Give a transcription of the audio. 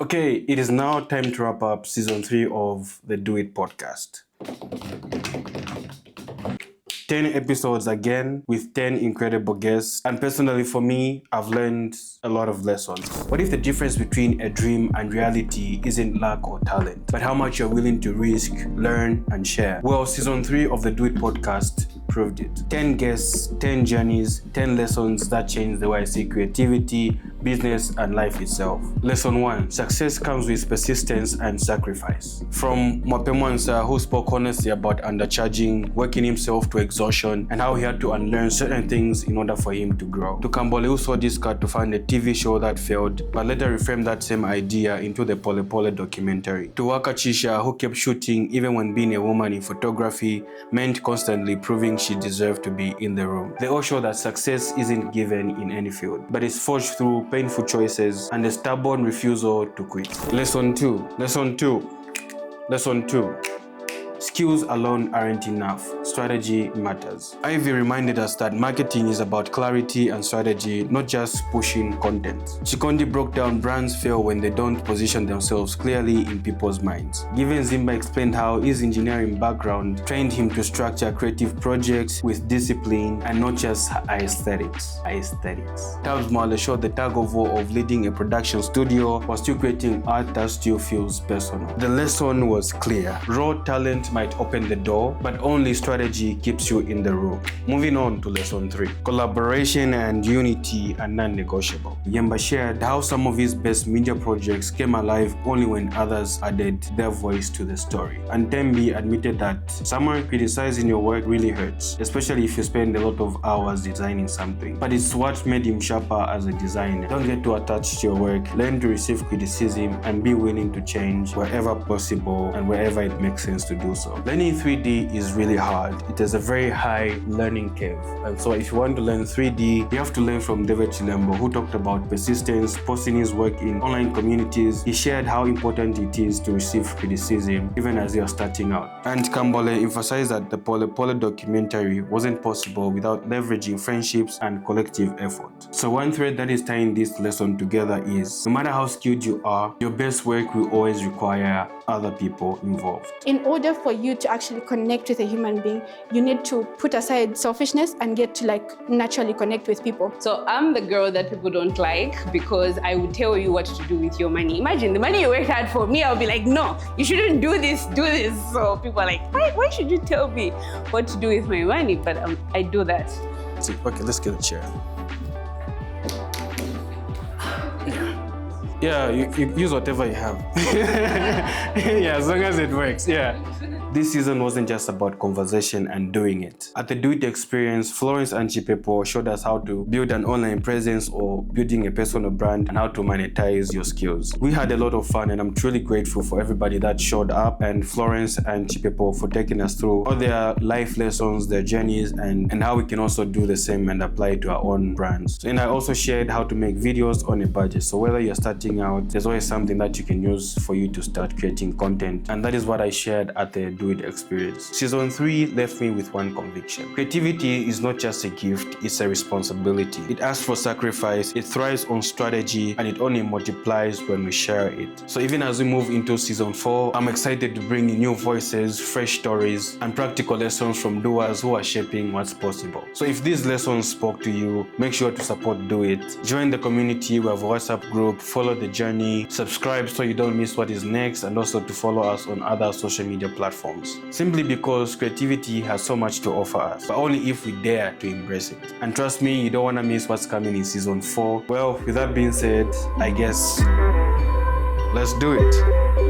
Okay, it is now time to wrap up season 3 of the Duwit Podcast. 10 episodes again with 10 incredible guests, and personally for me, I've learned a lot of lessons. What if the difference between a dream and reality isn't luck or talent, but how much you're willing to risk, learn, and share? Well, season 3 of the Duwit Podcast proved it. 10 guests, 10 journeys, 10 lessons that change the way I see creativity, business, and life itself. Lesson 1. Success comes with persistence and sacrifice. From Mwape Mwansa, who spoke honestly about undercharging, working himself to exhaustion, and how he had to unlearn certain things in order for him to grow. To Kambole, who saw this cut to find a TV show that failed, but later reframed that same idea into the Pole Pole documentary. To Waka Chisha, who kept shooting even when being a woman in photography meant constantly proving she deserved to be in the room. They all show that success isn't given in any field, but it's forged through painful choices and a stubborn refusal to quit. Lesson 2. Skills alone aren't enough. Strategy matters. Ivy reminded us that marketing is about clarity and strategy, not just pushing content. Chikondi broke down brands fail when they don't position themselves clearly in people's minds. Given Zimba explained how his engineering background trained him to structure creative projects with discipline and not just aesthetics. Tabitha Mwale showed the tug of war of leading a production studio while still creating art that still feels personal. The lesson was clear. Raw talent might open the door, but only strategy keeps you in the room. Moving on to lesson 3. Collaboration and unity are non-negotiable. Yemba shared how some of his best media projects came alive only when others added their voice to the story. And Thembi admitted that someone criticizing your work really hurts, especially if you spend a lot of hours designing something. But it's what made him sharper as a designer. Don't get too attached to your work, learn to receive criticism, and be willing to change wherever possible and wherever it makes sense to do so. Learning 3D is really hard. It has a very high learning curve. And so if you want to learn 3D, you have to learn from David Chilembo, who talked about persistence, posting his work in online communities. He shared how important it is to receive criticism, even as you're starting out. And Kambole emphasized that the Pole Pole documentary wasn't possible without leveraging friendships and collective effort. So one thread that is tying this lesson together is, no matter how skilled you are, your best work will always require other people involved. In order for you to actually connect with a human being, you need to put aside selfishness and get to naturally connect with people. So I'm the girl that people don't like because I would tell you what to do with your money. Imagine the money you worked hard for. Me, I'll be like, no, you shouldn't do this. So people are like, why should you tell me what to do with my money? But I do that. Okay, let's get a chair. Yeah, you use whatever you have. Yeah, as long as it works, yeah. This season wasn't just about conversation and doing it. At the Duwit Experience, Florence and Chipepo showed us how to build an online presence or building a personal brand and how to monetize your skills. We had a lot of fun and I'm truly grateful for everybody that showed up, and Florence and Chipepo for taking us through all their life lessons, their journeys, and how we can also do the same and apply it to our own brands. And I also shared how to make videos on a budget. So whether you're starting out, there's always something that you can use for you to start creating content. And that is what I shared at the Duwit Experience. Season 3 left me with one conviction. Creativity is not just a gift, it's a responsibility. It asks for sacrifice, it thrives on strategy, and it only multiplies when we share it. So even as we move into season 4, I'm excited to bring in new voices, fresh stories, and practical lessons from doers who are shaping what's possible. So if these lessons spoke to you, make sure to support Duwit. Join the community, we have a WhatsApp group, follow the journey, subscribe so you don't miss what is next, and also to follow us on other social media platforms. Simply because creativity has so much to offer us, but only if we dare to embrace it. And trust me, you don't want to miss what's coming in season 4. Well, with that being said, I guess let's do it.